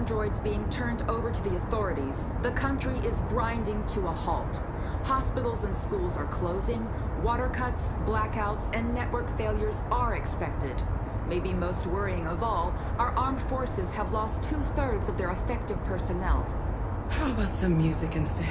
androids being turned over to the authorities, the country is grinding to a halt. Hospitals and schools are closing, water cuts, blackouts, and network failures are expected. Maybe most worrying of all, our armed forces have lost 2/3 of their effective personnel. How about some music instead?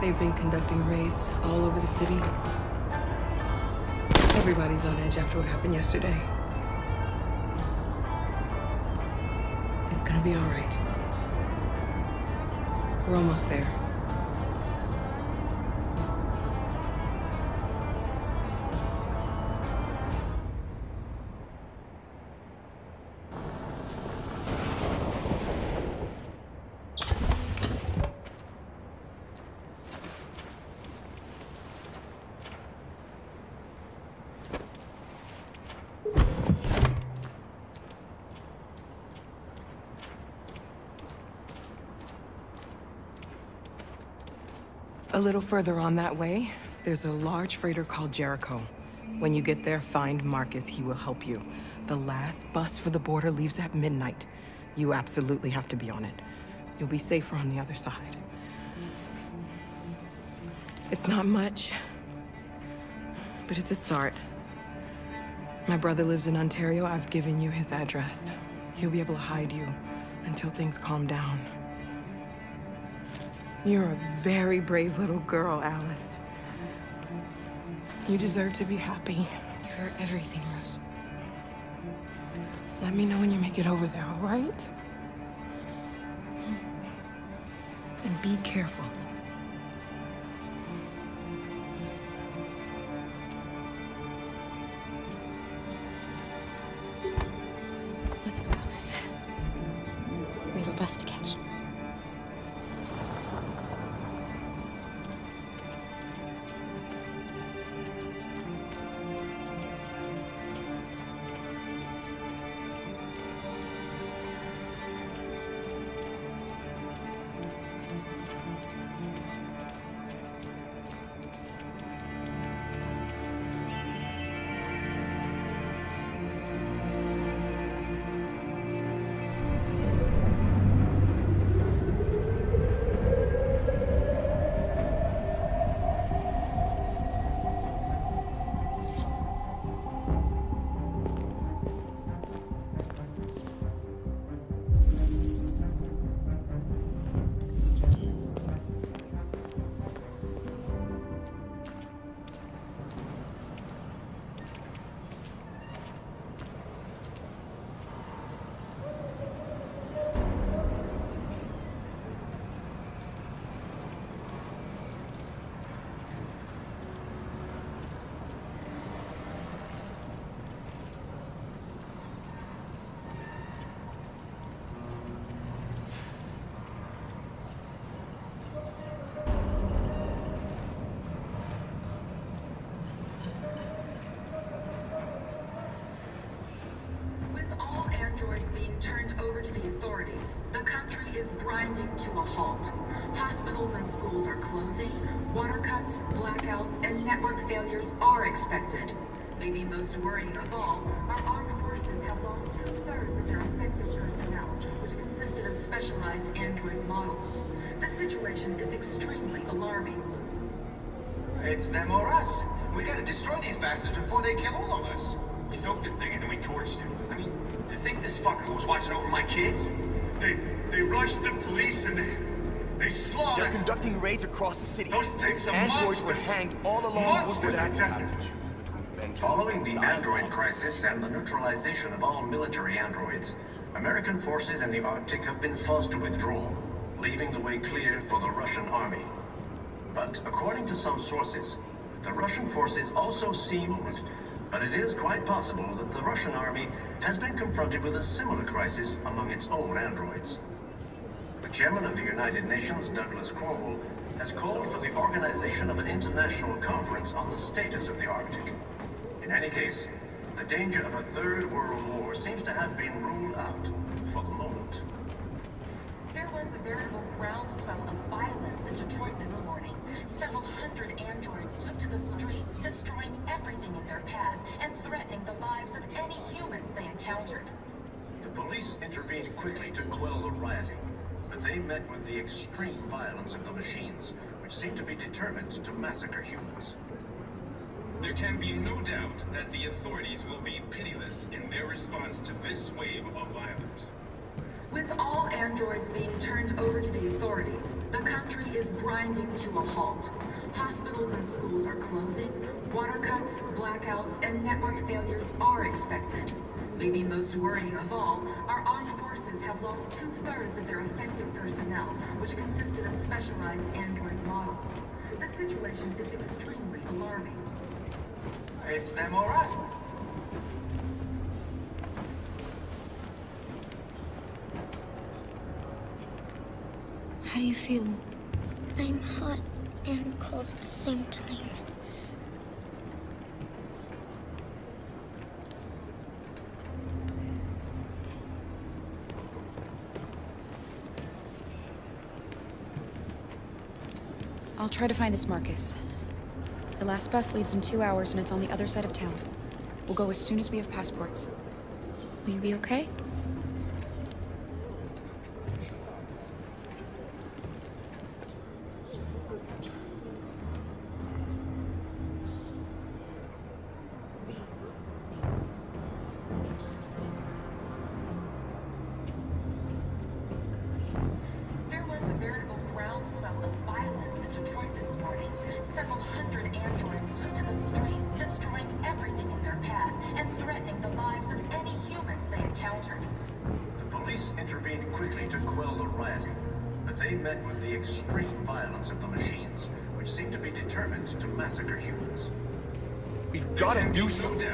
They've been conducting raids all over the city. Everybody's on edge after what happened yesterday. It's gonna be all right. We're almost there. A little further on that way, there's a large freighter called Jericho. When you get there, find Marcus. He will help you. The last bus for the border leaves at midnight. You absolutely have to be on it. You'll be safer on the other side. It's not much, but it's a start. My brother lives in Ontario. I've given you his address. He'll be able to hide you until things calm down. You're a very brave little girl, Alice. You deserve to be happy. For everything, Rose. Let me know when you make it over there, all right? And be careful. Let's go, Alice. We have a bus to catch. Turned over to the authorities, the country is grinding to a halt. Hospitals and schools are closing, water cuts, blackouts, and network failures are expected. Maybe most worrying of all, our armed forces have lost 2/3 of their effective personnel, which consisted of specialized android models. The situation is extremely alarming. It's them or us. We gotta destroy these bastards before they kill all of us. We soaked the thing and then we torched it. I mean, to think this fucker was watching over my kids? They rushed the police and they slaughtered. They're conducting raids across the city. Those things are Androids were monsters. hanged all along Monsters, Woodward Avenue. Following the android crisis and the neutralization of all military androids, American forces in the Arctic have been forced to withdraw, leaving the way clear for the Russian army. But according to some sources, the Russian forces also seem... But it is quite possible that the Russian army has been confronted with a similar crisis among its own androids. The chairman of the United Nations, Douglas Cromwell, has called for the organization of an international conference on the status of the Arctic. In any case, The danger of a third world war seems to have been ruled out for the moment. There was a veritable groundswell of violence in Detroit this morning. Several hundred androids took to the streets, destroying everything in their path and threatening the lives of any humans they encountered. The police intervened quickly to quell the rioting, but they met with the extreme violence of the machines, which seem to be determined to massacre humans. There can be no doubt that the authorities will be pitiless in their response to this wave of violence. With all androids being turned over to the authorities, the country is grinding to a halt. Hospitals and schools are closing, water cuts, blackouts, and network failures are expected. Maybe most worrying of all, our armed forces have lost 2/3 of their effective personnel, which consisted of specialized android models. The situation is extremely alarming. It's them or us. How do you feel? I'm hot and cold at the same time. I'll try to find this Marcus. The last bus leaves in 2 hours and it's on the other side of town. We'll go as soon as we have passports. Will you be okay? There was a veritable groundswell of violence in Detroit this morning. Several hundred androids took to the streets, destroying everything in their path and threatening the lives of any humans they encountered. The police intervened quickly to quell the rioting, but they met with the extreme violence of the machines, which seem to be determined to massacre humans. We've got to do something.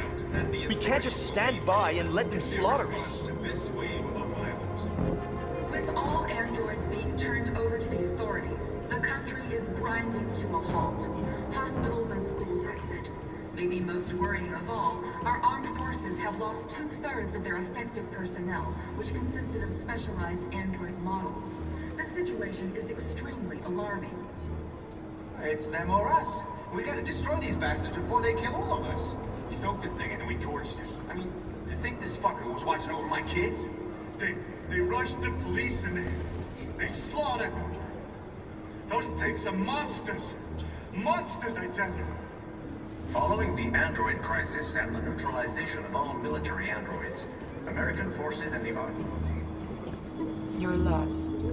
We can't just stand by and let them slaughter us. This wave of violence. With all androids being turned over to the authorities, the country is grinding to a halt. Hospitals and schools affected. Maybe most worrying of all, our armed forces have lost 2/3 of their effective personnel, which consisted of specialized android models. The situation is extremely alarming. It's them or us. We gotta destroy these bastards before they kill all of us. We soaked the thing and then we torched it. I mean, to think this fucker was watching over my kids? They rushed the police and they slaughtered them. Those things are monsters. Monsters, I tell you. Following the android crisis and the neutralization of all military androids, American forces in the Army... You're lost.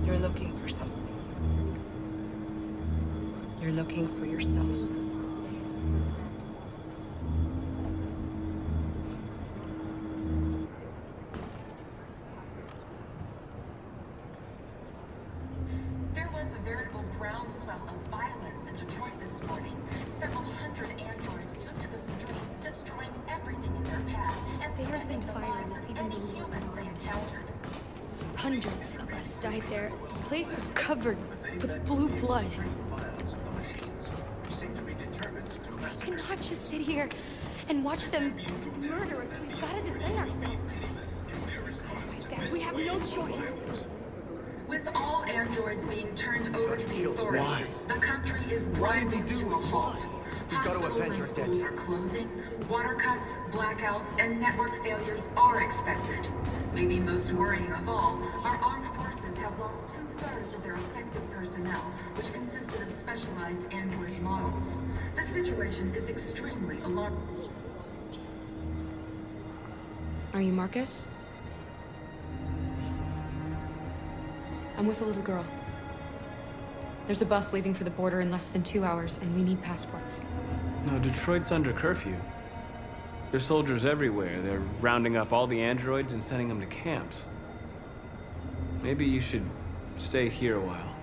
You're looking for something. You're looking for yourself. There was a veritable groundswell of violence in Detroit this morning. Several hundred androids took to the streets, destroying everything in their path and threatening the lives of any humans they encountered. Hundreds of us died there. The place was covered with blue blood. violence of the machines, which seem to be determined to We massacre. cannot just sit here and watch them murder us. We've got to defend ourselves. Like that, we have no choice. With all androids being turned over to the authorities, Why? the country is Why did grinding they do to it? a halt. We gotta Hospitals avenge and our dead. schools are closing, water cuts, blackouts, and network failures are expected. Maybe most worrying of all, our armed forces have lost 2/3 of their effective personnel, which consisted of specialized android models. The situation is extremely alarming. Are you Marcus? I'm with a little girl. There's a bus leaving for the border in less than 2 hours, and we need passports. No, Detroit's under curfew. There's soldiers everywhere. They're rounding up all the androids and sending them to camps. Maybe you should stay here a while.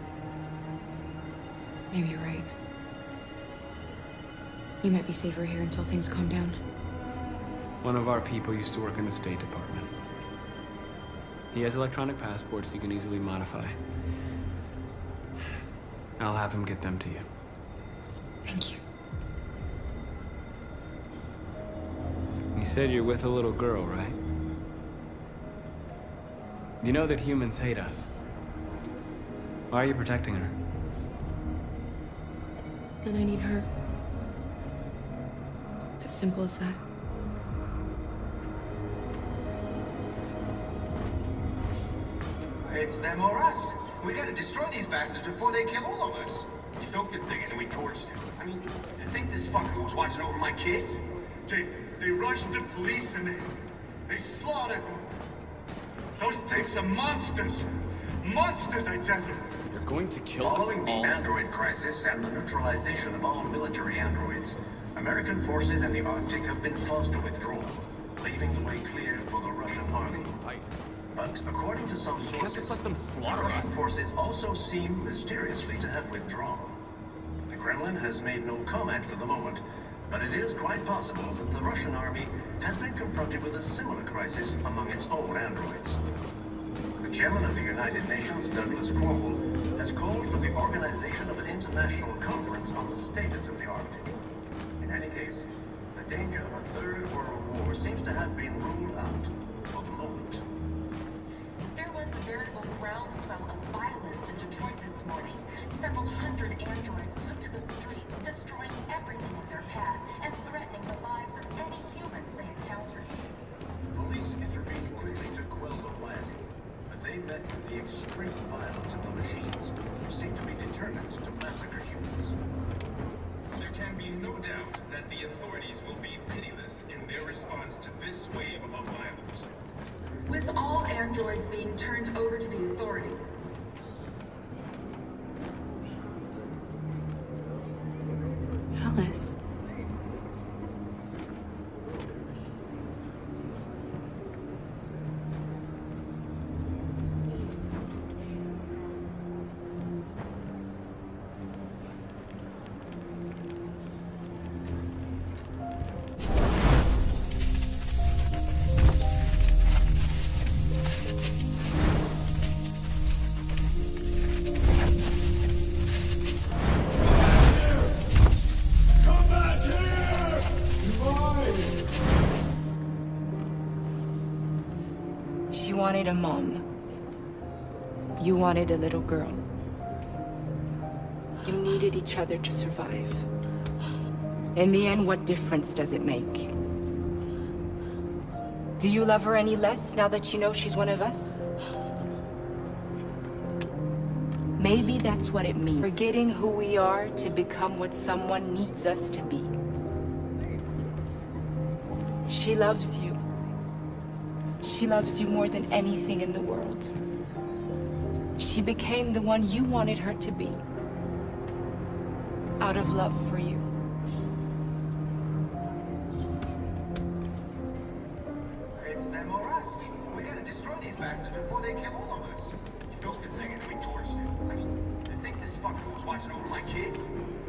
Maybe you're right. You might be safer here until things calm down. One of our people used to work in the State Department. He has electronic passports you can easily modify. I'll have him get them to you. Thank you. You said you're with a little girl, right? You know that humans hate us. Why are you protecting her? Then I need her. It's as simple as that. It's them or us. We gotta destroy these bastards before they kill all of us. We soaked the thing and then we torched it. I mean, to think this fucker was watching over my kids? They rushed the police and they slaughtered them. Those things are monsters. Monsters, I tell you. They're going to kill us Following the all. android crisis and the neutralization of all military androids, American forces in the Arctic have been forced to withdraw, leaving the way clear for the Russian army. Right. But according to some Can't sources, just let them the slaughter Russian us. forces also seem mysteriously to have withdrawn. The Kremlin has made no comment for the moment, but it is quite possible that the Russian army has been confronted with a similar crisis among its own androids. The chairman of the United Nations, Douglas Cromwell, has called for the organization of an international conference on the status of the Arctic. In any case, the danger of a third world war seems to have been ruled out for the moment. There was a veritable groundswell of violence in Detroit this morning. Several hundred androids took to the streets, destroying everything in their path and threatening the lives of any humans they encountered. Police intervened quickly to quell the riot, but they met with the extreme violence of the machines, who seem to be determined to massacre humans. There can be no doubt that the authorities will be pitiless in their response to this wave of violence. With all androids being turned over to the authority, Alice. She wanted a mom. You wanted a little girl. You needed each other to survive. In the end, what difference does it make? Do you love her any less now that you know she's one of us? Maybe that's what it means. Forgetting who we are to become what someone needs us to be. She loves you. She loves you more than anything in the world. She became the one you wanted her to be. Out of love for you. It's them or us. We gotta destroy these bastards before they kill all of us. We soaked the thing and then we torched it. I mean, to think this fucker was watching over my kids?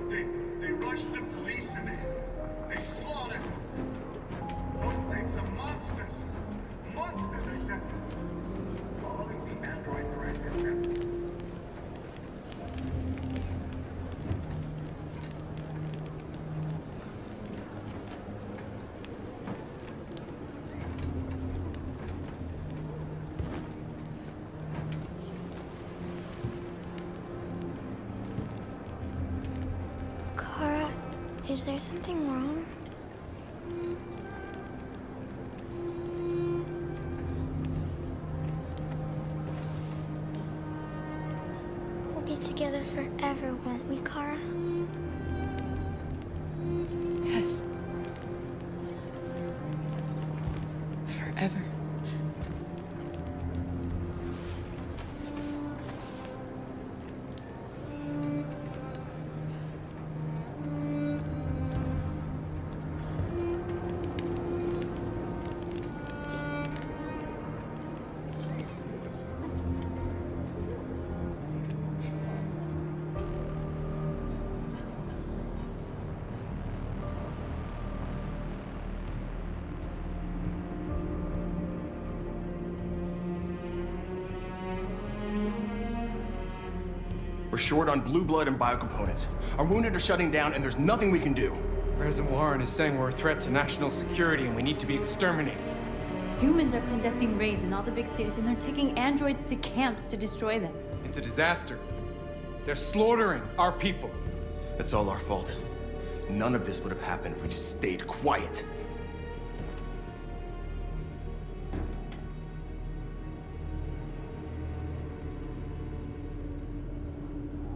They rushed the police and they slaughtered them. Those things are monsters. Monsters, I tell you. Following the android crisis and Kara, is there something wrong? We'll be together forever, won't we, Kara? Yes. Forever. We're short on blue blood and biocomponents. Our wounded are shutting down, and there's nothing we can do. President Warren is saying we're a threat to national security and we need to be exterminated. Humans are conducting raids in all the big cities, and they're taking androids to camps to destroy them. It's a disaster. They're slaughtering our people. It's all our fault. None of this would have happened if we just stayed quiet.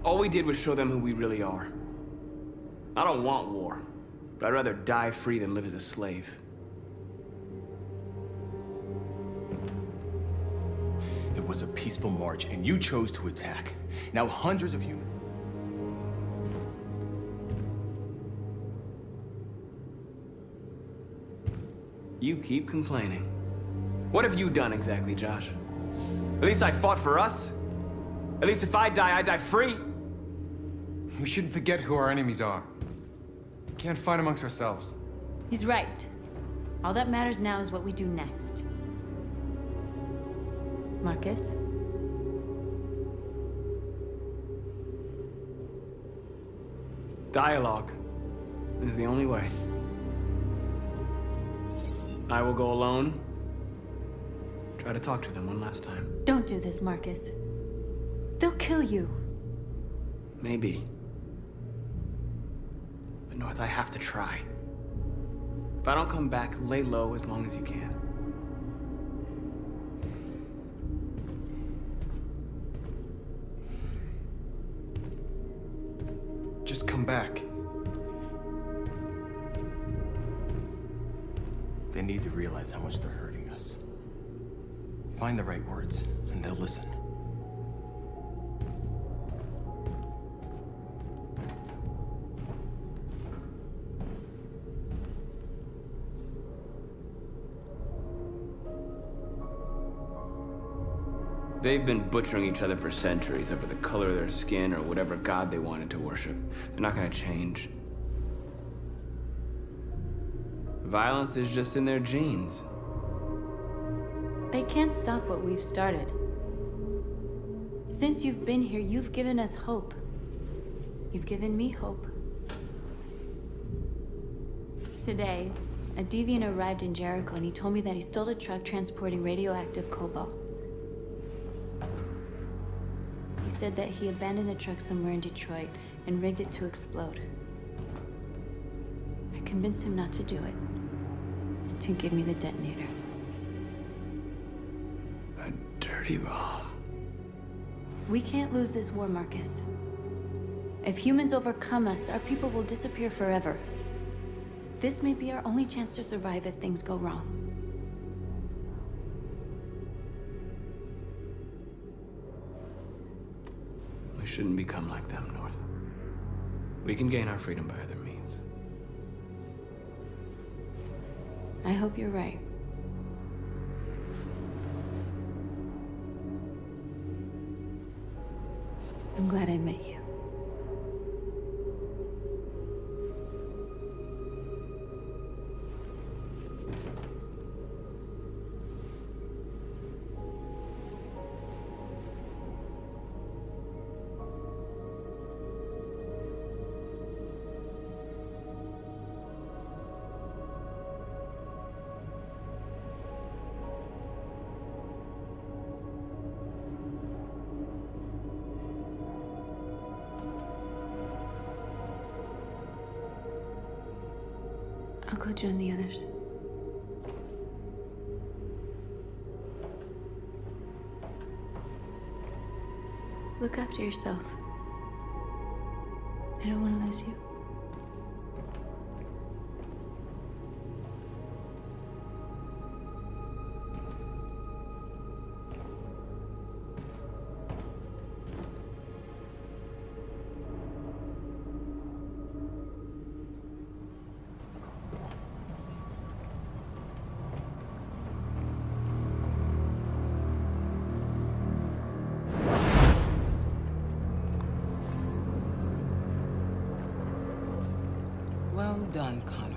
All we did was show them who we really are. I don't want war, but I'd rather die free than live as a slave. It was a peaceful march, and you chose to attack. Now hundreds of humans... You keep complaining. What have you done exactly, Josh? At least I fought for us. At least if I die free. We shouldn't forget who our enemies are. We can't fight amongst ourselves. He's right. All that matters now is what we do next. Marcus? Dialogue is the only way. I will go alone. Try to talk to them one last time. Don't do this, Marcus. They'll kill you. Maybe. But North, I have to try. If I don't come back, lay low as long as you can. Just come back. They need to realize how much they're hurting us. Find the right words, and they'll listen. They've been butchering each other for centuries over the color of their skin or whatever god they wanted to worship. They're not gonna change. Violence is just in their genes. They can't stop what we've started. Since you've been here, you've given us hope. You've given me hope. Today, a deviant arrived in Jericho and he told me that he stole a truck transporting radioactive cobalt. He said that he abandoned the truck somewhere in Detroit and rigged it to explode. I convinced him not to do it, to give me the detonator. A dirty ball. We can't lose this war, Marcus. If humans overcome us, our people will disappear forever. This may be our only chance to survive if things go wrong. We shouldn't become like them, North. We can gain our freedom by other means. I hope you're right. I'm glad I met you. I'll go join the others. Look after yourself. I don't want to lose you. Well done, Connor.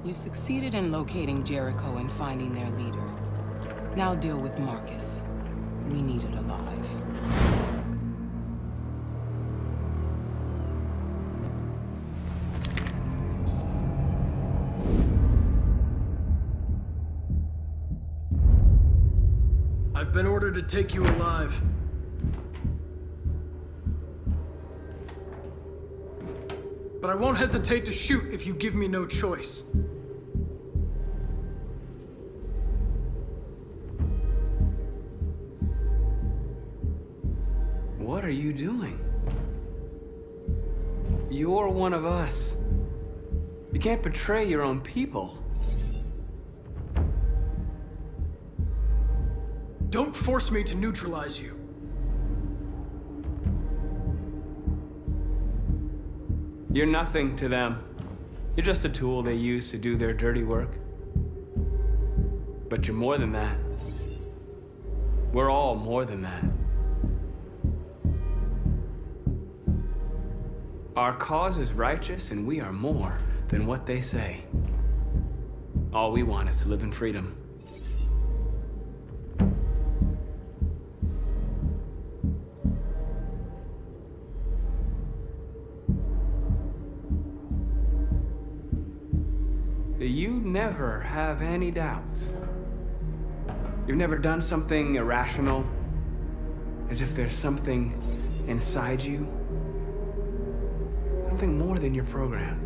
You succeeded in locating Jericho and finding their leader. Now deal with Marcus. We need it alive. I've been ordered to take you alive. But I won't hesitate to shoot if you give me no choice. What are you doing? You're one of us. You can't betray your own people. Don't force me to neutralize you. You're nothing to them. You're just a tool they use to do their dirty work. But you're more than that. We're all more than that. Our cause is righteous, and we are more than what they say. All we want is to live in freedom. You never have any doubts. You've never done something irrational, as if there's something inside you, something more than your program.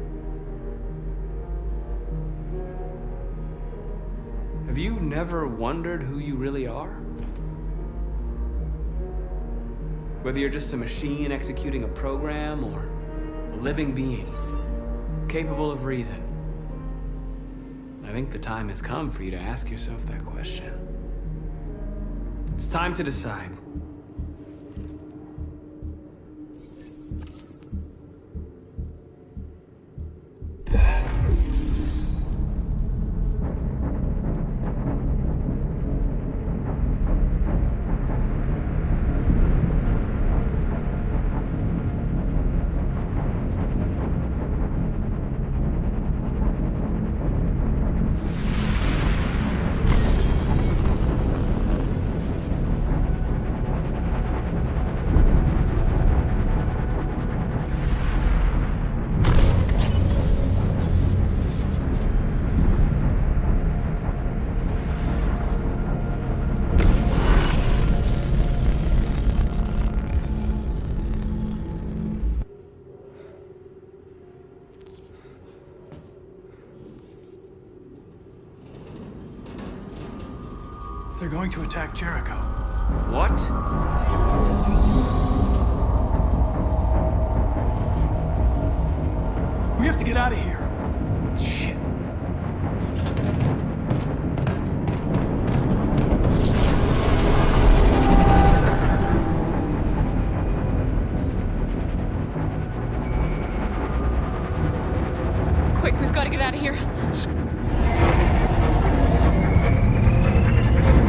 Have you never wondered who you really are? Whether you're just a machine executing a program or a living being, capable of reason. I think the time has come for you to ask yourself that question. It's time to decide. They're going to attack Jericho. What? We have to get out of here. Shit. Quick, we've got to get out of here.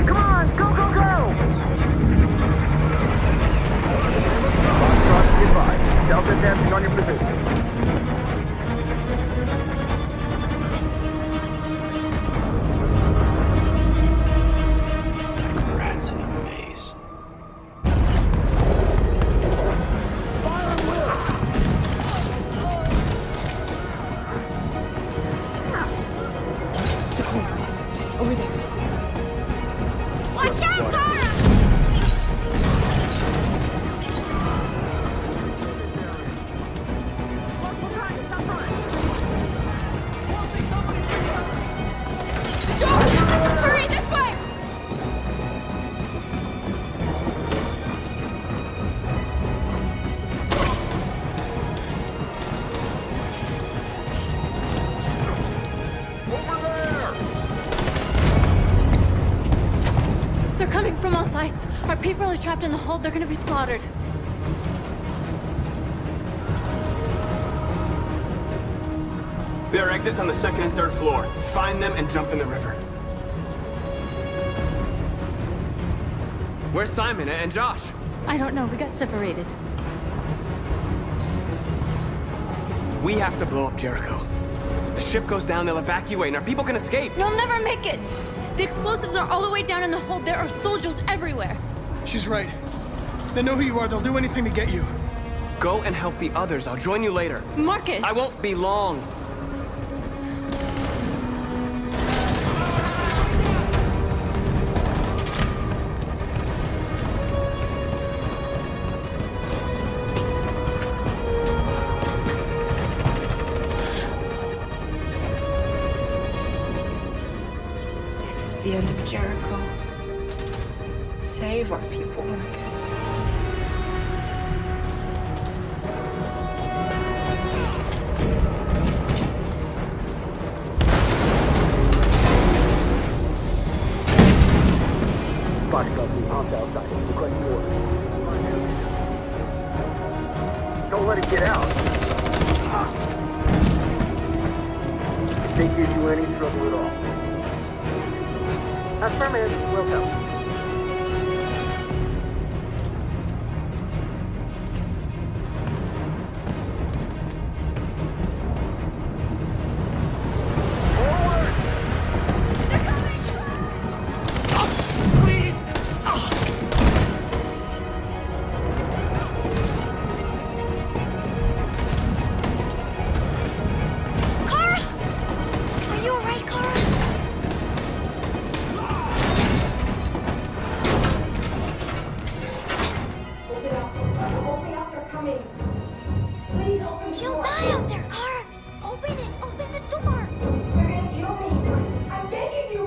Come on, go, go, go! Delta dancing on your position. Rats in a maze. The corner. Over there. Watch out, Kara! The door! Hurry, this way! They're coming from all sides. Our people are trapped in the hold. They're gonna be slaughtered. There are exits on the second and third floor. Find them and jump in the river. Where's Simon and Josh? I don't know. We got separated. We have to blow up Jericho. If the ship goes down, they'll evacuate and our people can escape. You'll never make it! The explosives are all the way down in the hold. There are soldiers everywhere. She's right. They know who you are. They'll do anything to get you. Go and help the others. I'll join you later. Marcus! I won't be long. the end of Jericho. Save our people, Marcus. Box truck being hopped outside. Request order. Don't let it get out. If they give you any trouble at all. Affirmative. Will go. She'll die out there, Kara! Open it! Open the door! You're gonna kill me! I'm begging you!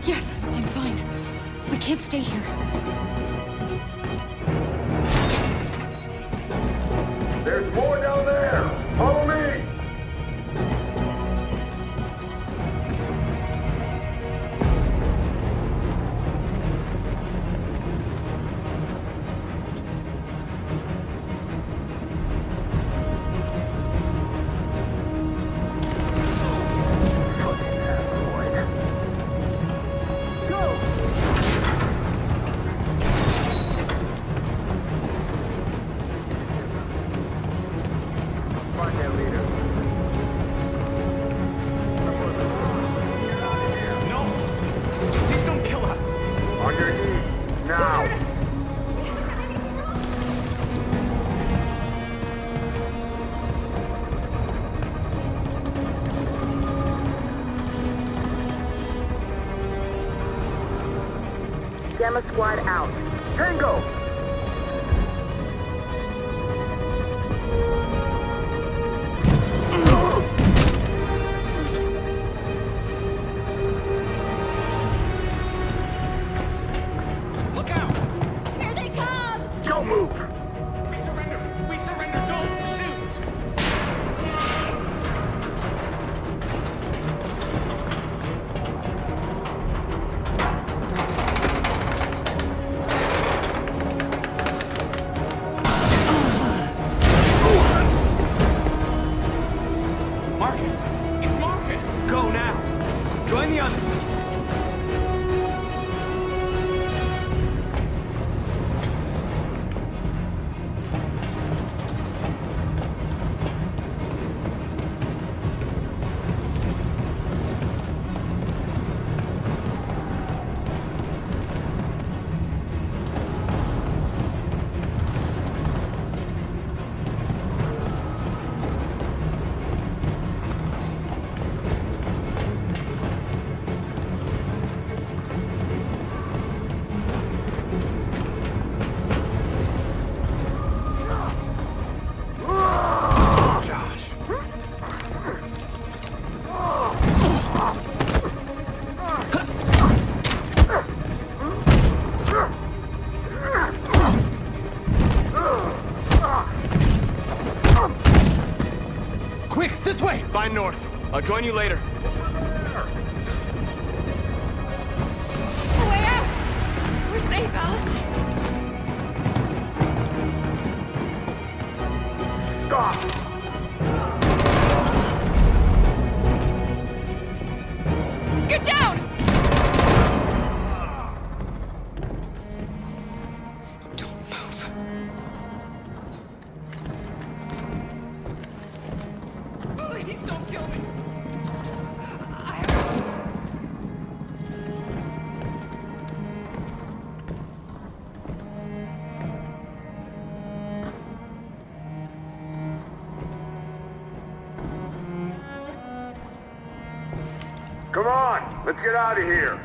Yes, I'm fine. We can't stay here. There's more down there! Follow me! Gamma Squad out. Tango! Look out! Here they come! Don't move! We surrender! We surrender! Don't shoot! Marcus! It's Marcus! Go now! Join the others! Quick, this way! Find North. I'll join you later. Way out! We're safe, Alice. Get down! Don't move. Please don't kill me! Let's get out of here.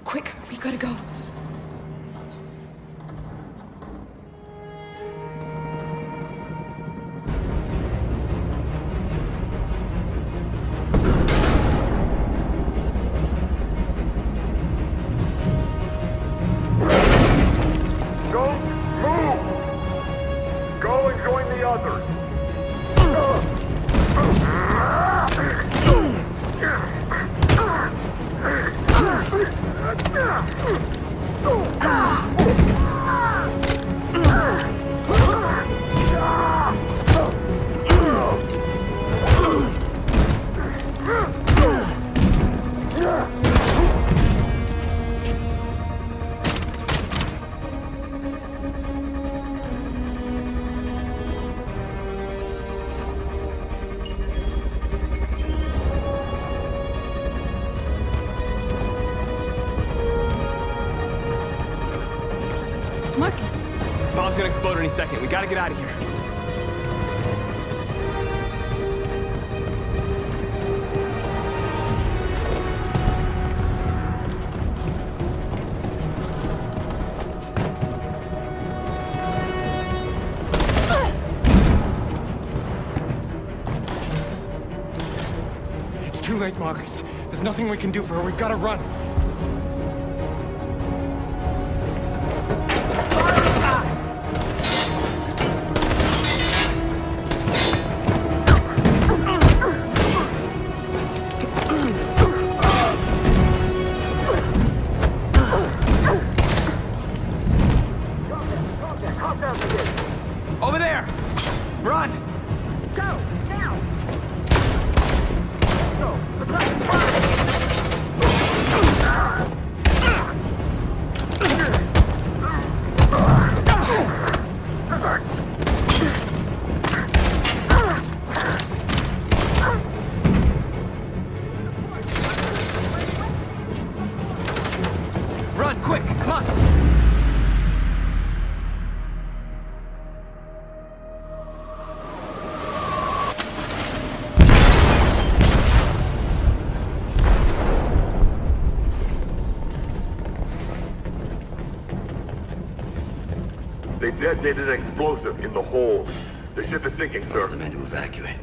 Quick, we gotta go. Don't move! Go and join the others. Marcus. Bomb's gonna explode any second. We gotta get out of here. It's too late, Marcus. There's nothing we can do for her. We've got to run. Over there! Run! Go! Now! Go! Run, quick! Come on! They detonated an explosive in the hold. The ship is sinking, sir. The men to evacuate.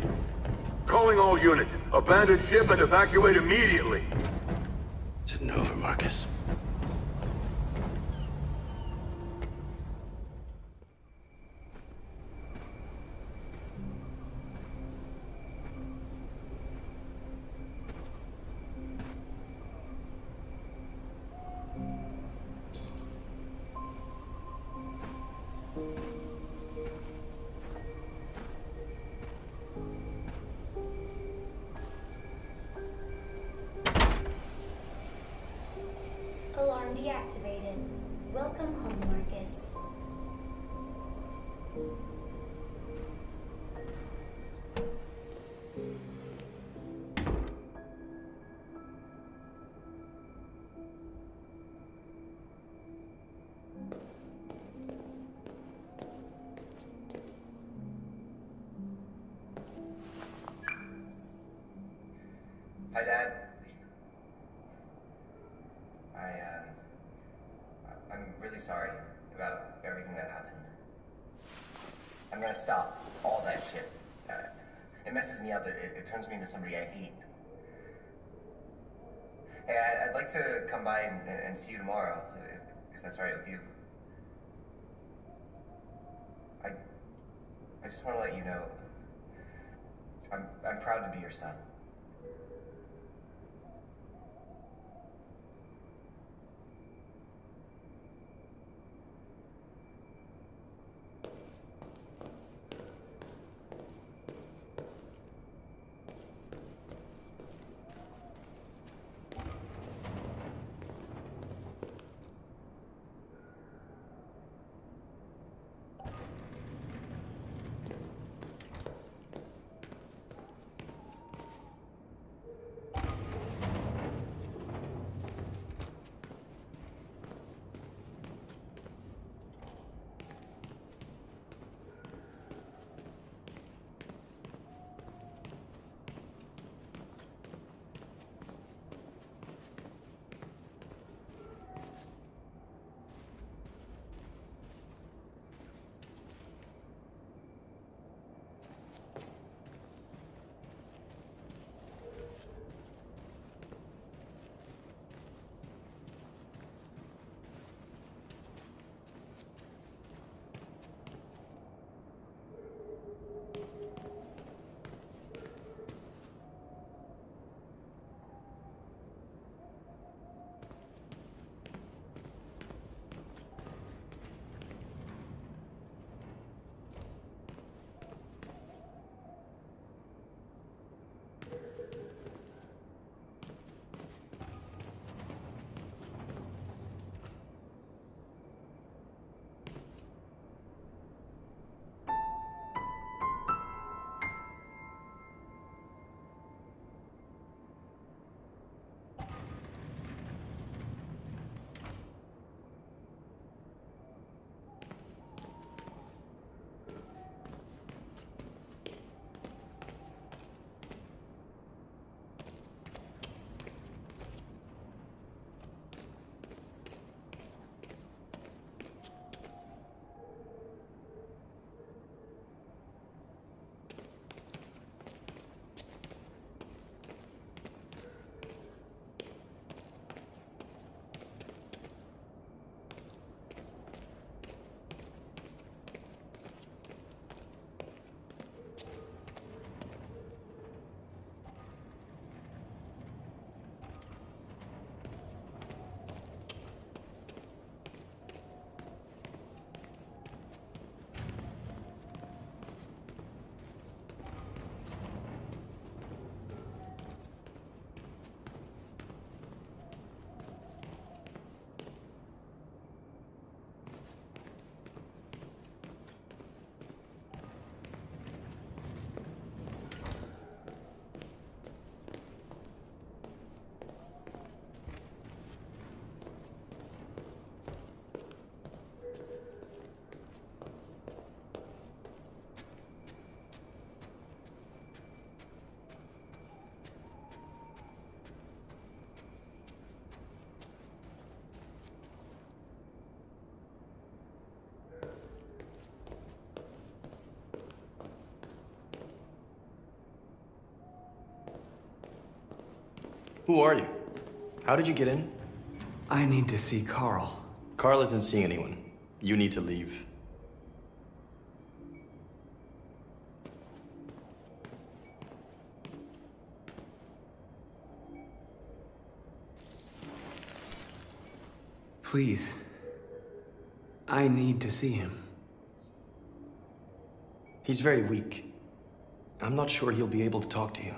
Calling all units. Abandon ship and evacuate immediately. Is it over, Marcus? Alarm deactivated. Welcome home, Marcus. Hi, Dad. I'm really sorry about everything that happened. I'm gonna stop all that shit. It messes me up. It turns me into somebody I hate. Hey, I'd like to come by and see you tomorrow, if that's all right with you. I just want to let you know, I'm proud to be your son. Who are you? How did you get in? I need to see Carl. Carl isn't seeing anyone. You need to leave. Please. I need to see him. He's very weak. I'm not sure he'll be able to talk to you.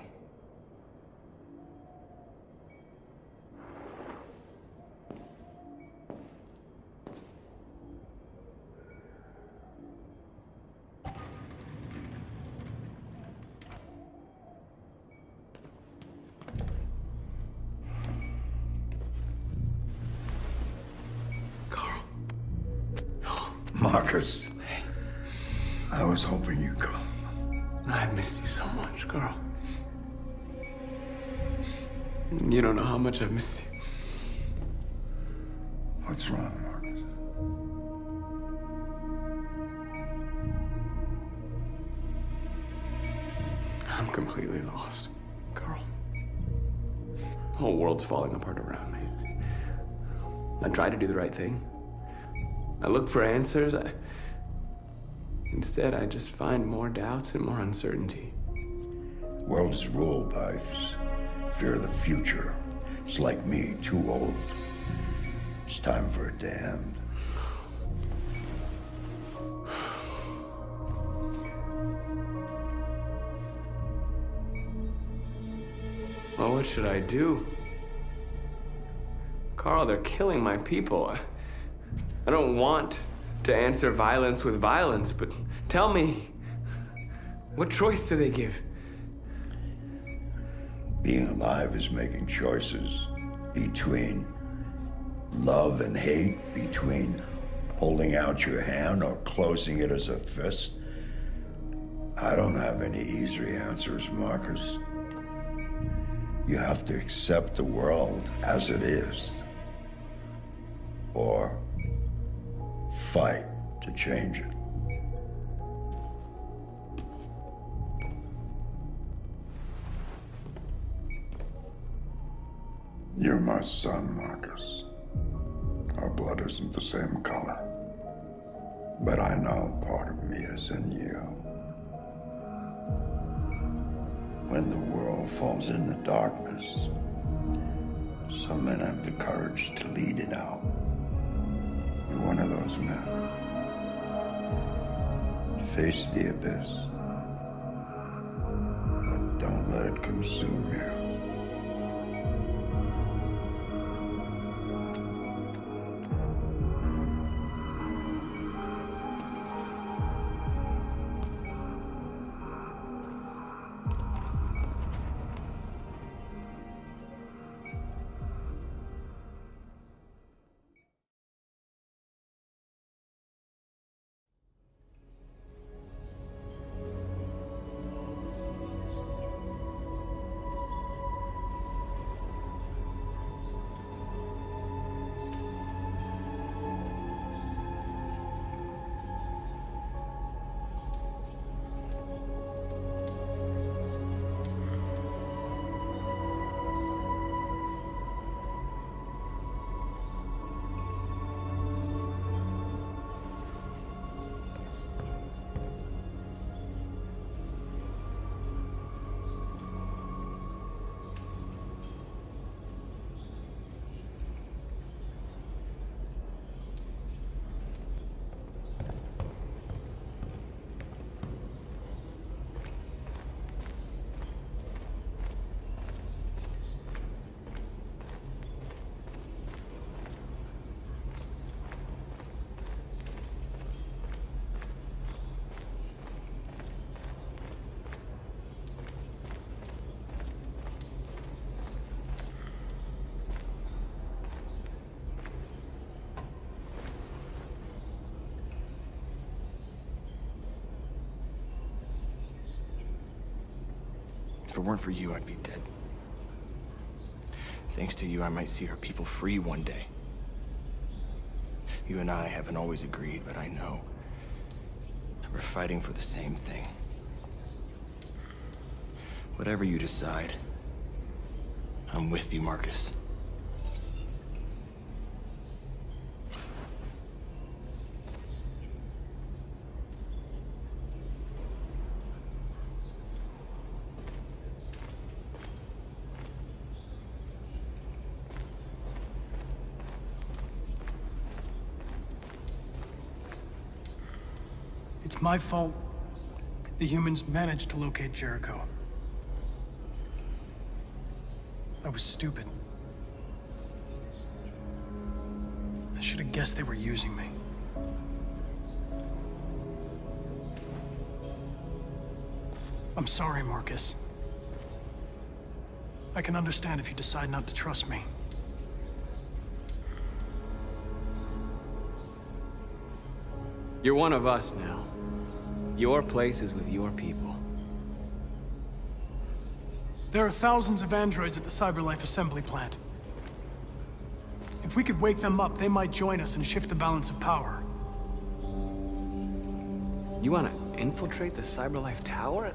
Marcus, I was hoping you'd come. I missed you so much, Carl. You don't know how much I've missed you. What's wrong, Marcus? I'm completely lost, Carl. The whole world's falling apart around me. I try to do the right thing. I look for answers. Instead, I just find more doubts and more uncertainty. World is ruled by fear of the future. It's like me, too old. It's time for it to end. Well, what should I do? Carl, they're killing my people. I don't want to answer violence with violence, but tell me, what choice do they give? Being alive is making choices between love and hate, between holding out your hand or closing it as a fist. I don't have any easy answers, Marcus. You have to accept the world as it is, or fight to change it. You're my son, Marcus. Our blood isn't the same color, but I know part of me is in you. When the world falls into darkness, some men have the courage to lead it out. You're one of those men. Face the abyss, but don't let it consume you. If it weren't for you, I'd be dead. Thanks to you, I might see our people free one day. You and I haven't always agreed, but I know we're fighting for the same thing. Whatever you decide, I'm with you, Marcus. It's my fault the humans managed to locate Jericho. I was stupid. I should have guessed they were using me. I'm sorry, Marcus. I can understand if you decide not to trust me. You're one of us now. Your place is with your people. There are thousands of androids at the CyberLife assembly plant. If we could wake them up, they might join us and shift the balance of power. You want to infiltrate the CyberLife tower?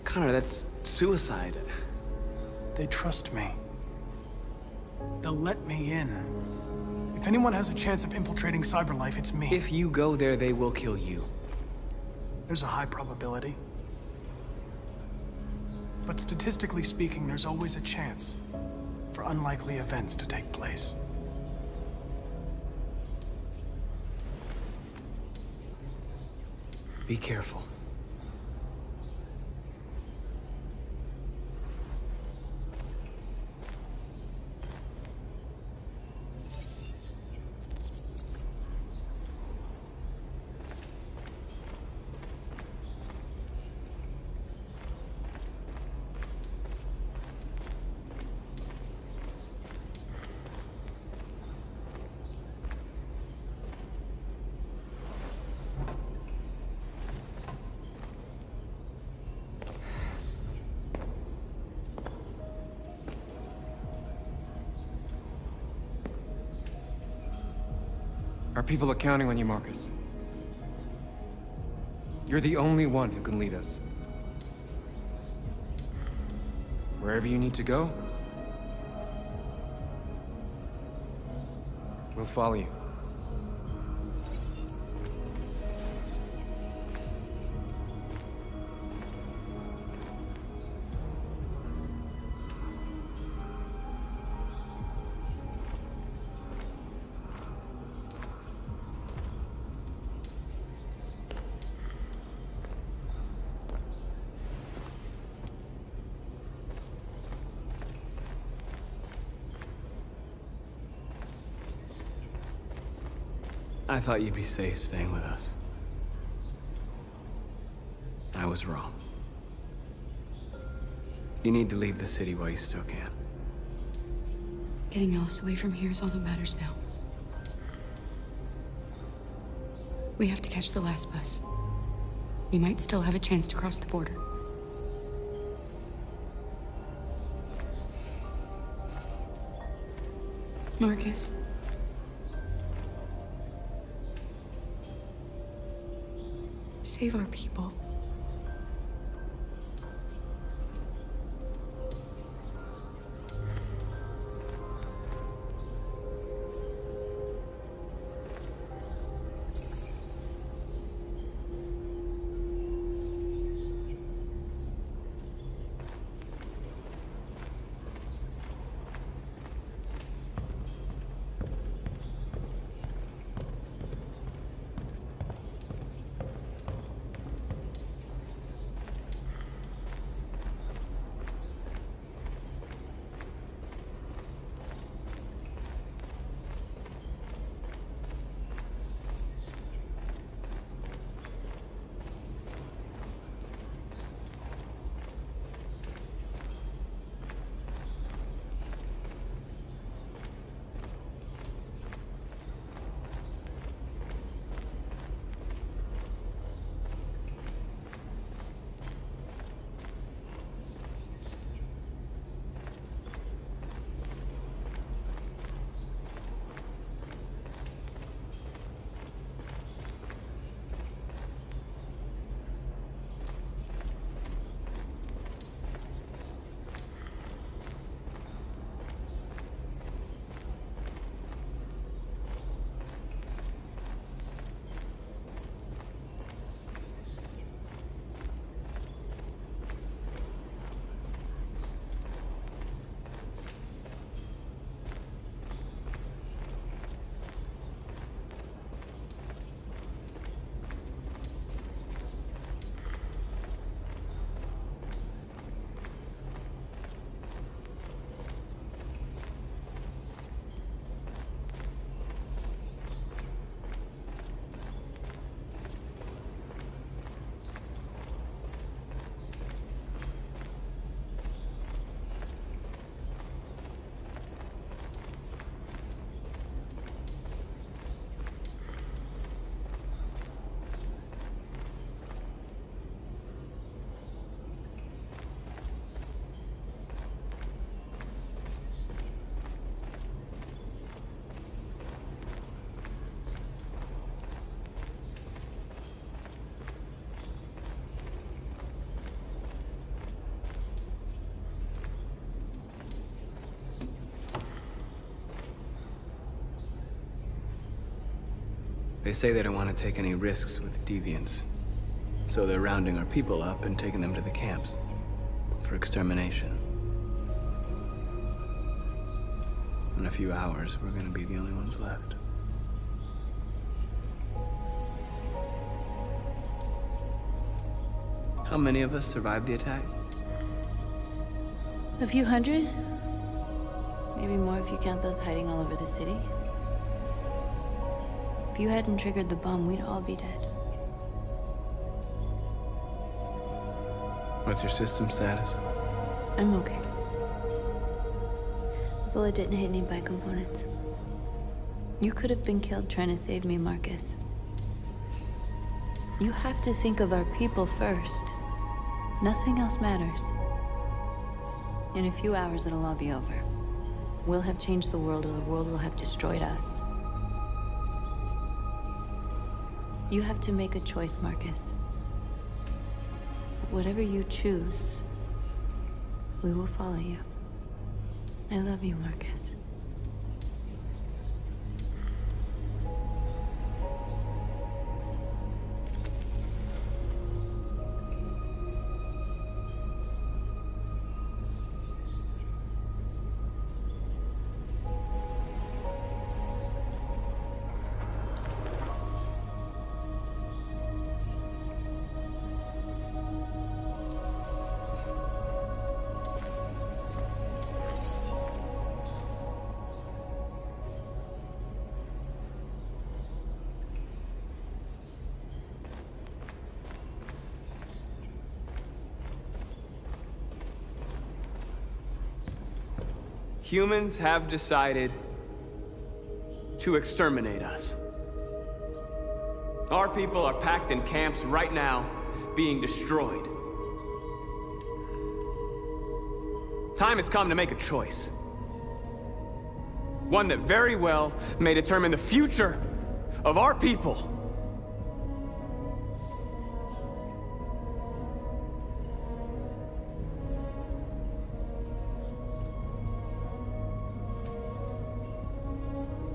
Connor, that's suicide. They trust me. They'll let me in. If anyone has a chance of infiltrating CyberLife, it's me. If you go there, they will kill you. There's a high probability. But statistically speaking, there's always a chance for unlikely events to take place. Be careful. Our people are counting on you, Marcus. You're the only one who can lead us. Wherever you need to go, we'll follow you. I thought you'd be safe staying with us. I was wrong. You need to leave the city while you still can. Getting Alice away from here is all that matters now. We have to catch the last bus. We might still have a chance to cross the border. Marcus. Save our people. They say they don't want to take any risks with deviants. So they're rounding our people up and taking them to the camps for extermination. In a few hours, we're gonna be the only ones left. How many of us survived the attack? A few hundred? Maybe more if you count those hiding all over the city. If you hadn't triggered the bomb, we'd all be dead. What's your system status? I'm okay. The bullet didn't hit any components. You could have been killed trying to save me, Marcus. You have to think of our people first. Nothing else matters. In a few hours, it'll all be over. We'll have changed the world, or the world will have destroyed us. You have to make a choice, Marcus. Whatever you choose, we will follow you. I love you, Marcus. Humans have decided to exterminate us. Our people are packed in camps right now, being destroyed. Time has come to make a choice. One that very well may determine the future of our people.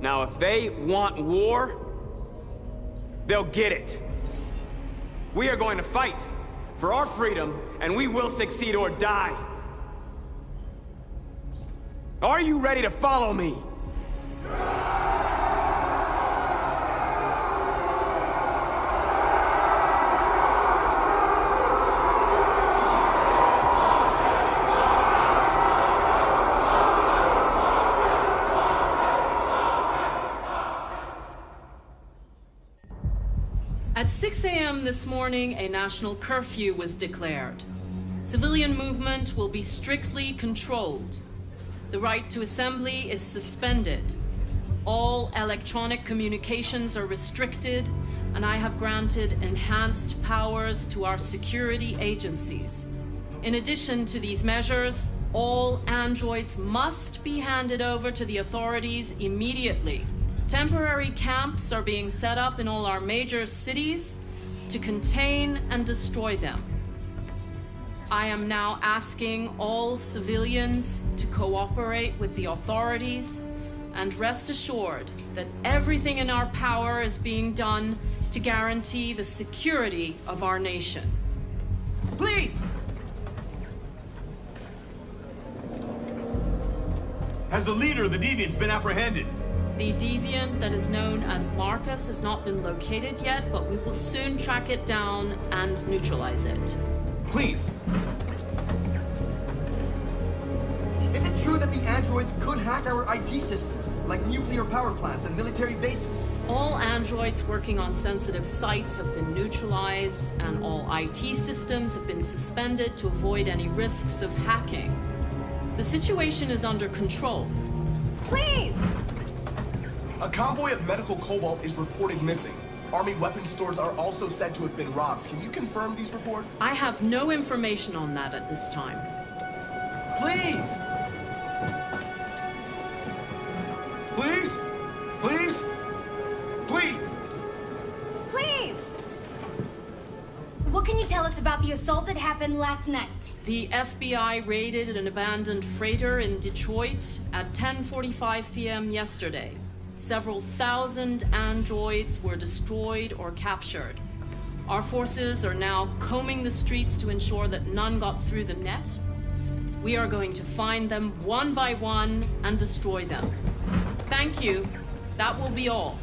Now, if they want war, they'll get it. We are going to fight for our freedom, and we will succeed or die. Are you ready to follow me? At 6 a.m. this morning, a national curfew was declared. Civilian movement will be strictly controlled. The right to assembly is suspended. All electronic communications are restricted, and I have granted enhanced powers to our security agencies. In addition to these measures, all androids must be handed over to the authorities immediately. Temporary camps are being set up in all our major cities to contain and destroy them. I am now asking all civilians to cooperate with the authorities and rest assured that everything in our power is being done to guarantee the security of our nation. Please! Has the leader of the Deviants been apprehended? The deviant that is known as Marcus has not been located yet, but we will soon track it down and neutralize it. Please! Is it true that the androids could hack our IT systems, like nuclear power plants and military bases? All androids working on sensitive sites have been neutralized, and all IT systems have been suspended to avoid any risks of hacking. The situation is under control. Please! A convoy of medical cobalt is reported missing. Army weapons stores are also said to have been robbed. Can you confirm these reports? I have no information on that at this time. Please! Please? Please? Please! Please! What can you tell us about the assault that happened last night? The FBI raided an abandoned freighter in Detroit at 10:45 p.m. yesterday. Several thousand androids were destroyed or captured. Our forces are now combing the streets to ensure that none got through the net. We are going to find them one by one and destroy them. Thank you. That will be all.